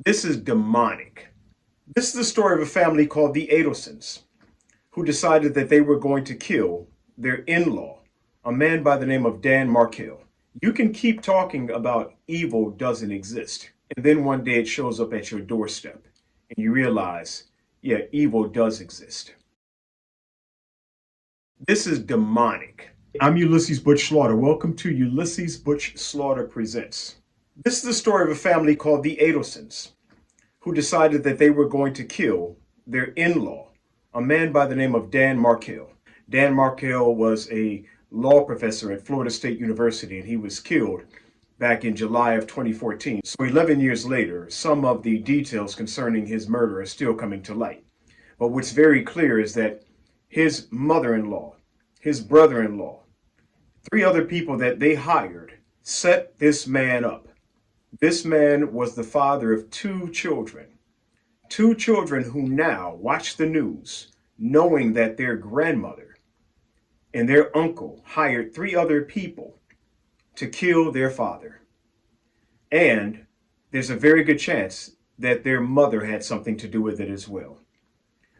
This is demonic. This is the story of a family called the Adelsons, who decided that they were going to kill their in-law, a man by the name of Dan Markel. You can keep talking about evil doesn't exist, and then one day it shows up at your doorstep, and you realize, yeah, evil does exist. This is demonic. I'm Ulysses Butch Slaughter. Welcome to Ulysses Butch Slaughter Presents. This is the story of a family called the Adelsons, who decided that they were going to kill their in-law, a man by the name of Dan Markel. Dan Markel was a law professor at Florida State University, and he was killed back in July of 2014. So 11 years later, some of the details concerning his murder are still coming to light. But what's very clear is that his mother-in-law, his brother-in-law, three other people that they hired set this man up. This man was the father of two children who now watch the news knowing that their grandmother and their uncle hired three other people to kill their father. And there's a very good chance that their mother had something to do with it as well.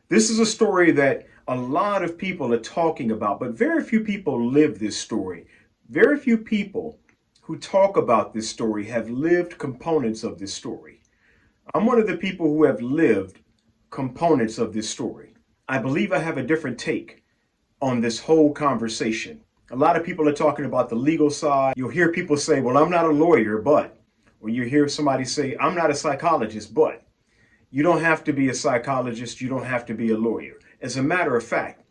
This is a story that a lot of people are talking about, but very few people live this story. Very few people who talk about this story have lived components of this story. I'm one of the people who have lived components of this story. I believe I have a different take on this whole conversation. A lot of people are talking about the legal side. You'll hear people say, well, I'm not a lawyer, but, or you hear somebody say, I'm not a psychologist, but. You don't have to be a psychologist. You don't have to be a lawyer. As a matter of fact,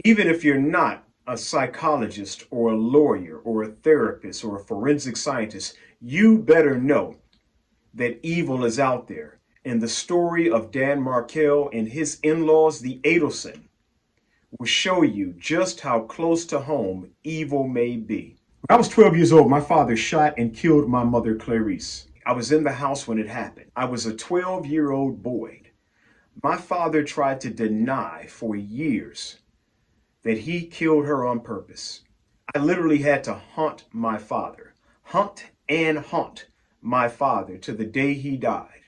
even if you're not a psychologist or a lawyer or a therapist or a forensic scientist, you better know that evil is out there. And the story of Dan Markel and his in-laws, the Adelson, will show you just how close to home evil may be. When I was 12 years old, my father shot and killed my mother, Clarice. I was in the house when it happened. I was a 12-year-old boy. My father tried to deny for years that he killed her on purpose. I literally had to hunt my father, hunt my father to the day he died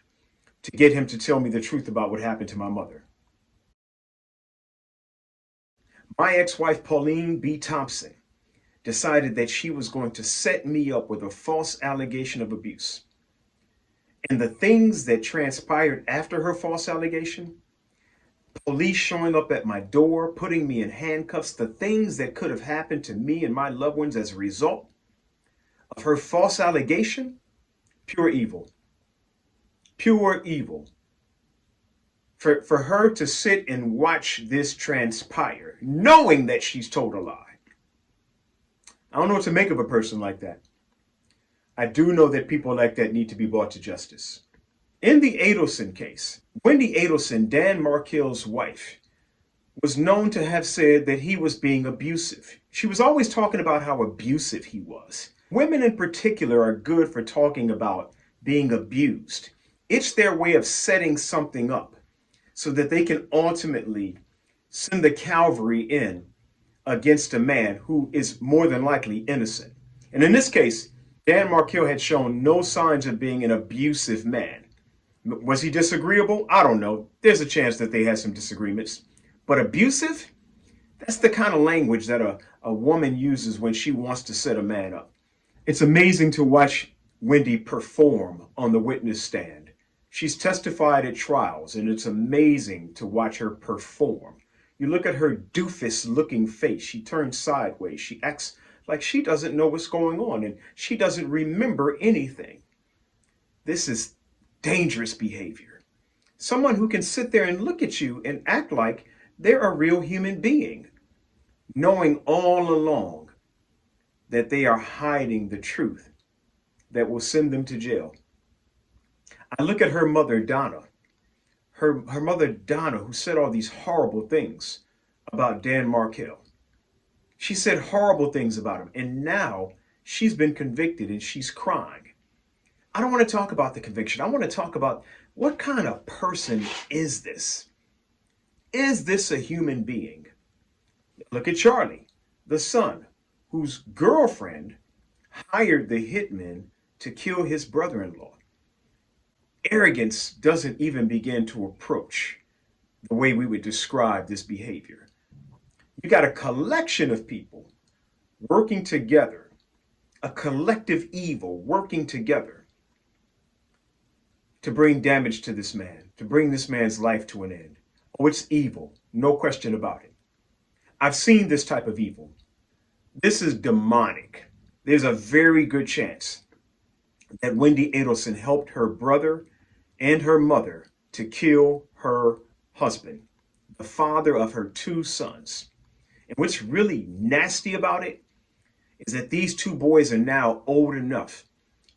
to get him to tell me the truth about what happened to my mother. My ex-wife, Pauline B. Thompson, decided that she was going to set me up with a false allegation of abuse. And the things that transpired after her false allegation, police showing up at my door, putting me in handcuffs, the things that could have happened to me and my loved ones as a result of her false allegation, pure evil. Pure evil. For her to sit and watch this transpire, knowing that she's told a lie. I don't know what to make of a person like that. I do know that people like that need to be brought to justice. In the Adelson case, Wendi Adelson, Dan Markel's wife, was known to have said that he was being abusive. She was always talking about how abusive he was. Women in particular are good for talking about being abused. It's their way of setting something up so that they can ultimately send the cavalry in against a man who is more than likely innocent. And in this case, Dan Markel had shown no signs of being an abusive man. Was he disagreeable? I don't know. There's a chance that they had some disagreements. But abusive? That's the kind of language that a woman uses when she wants to set a man up. It's amazing to watch Wendi perform on the witness stand. She's testified at trials, and it's amazing to watch her perform. You look at her doofus-looking face. She turns sideways. She acts like she doesn't know what's going on, and she doesn't remember anything. This is dangerous behavior. Someone who can sit there and look at you and act like they're a real human being, knowing all along that they are hiding the truth that will send them to jail. I look at her mother, Donna, her mother, Donna, who said all these horrible things about Dan Markel. She said horrible things about him, and now she's been convicted and she's crying. I don't want to talk about the conviction. I want to talk about what kind of person is this? Is this a human being? Look at Charlie, the son, whose girlfriend hired the hitmen to kill his brother-in-law. Arrogance doesn't even begin to approach the way we would describe this behavior. You got a collection of people working together, a collective evil working together to bring damage to this man, to bring this man's life to an end. Oh, it's evil, no question about it. I've seen this type of evil. This is demonic. There's a very good chance that Wendi Adelson helped her brother and her mother to kill her husband, the father of her two sons. And what's really nasty about it is that these two boys are now old enough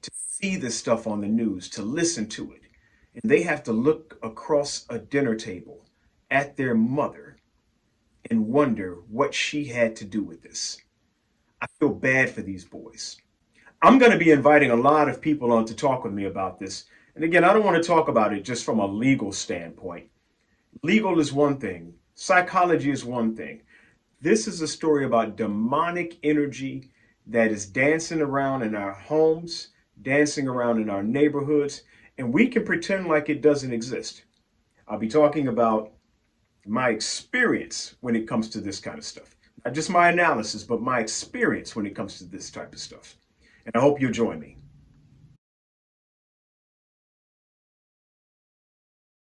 to see this stuff on the news, to listen to it. And they have to look across a dinner table at their mother and wonder what she had to do with this. I feel bad for these boys. I'm going to be inviting a lot of people on to talk with me about this. And again, I don't want to talk about it just from a legal standpoint. Legal is one thing. Psychology is one thing. This is a story about demonic energy that is dancing around in our homes, dancing around in our neighborhoods, and we can pretend like it doesn't exist. I'll be talking about my experience when it comes to this kind of stuff. Not just my analysis, but my experience when it comes to this type of stuff. And I hope you'll join me.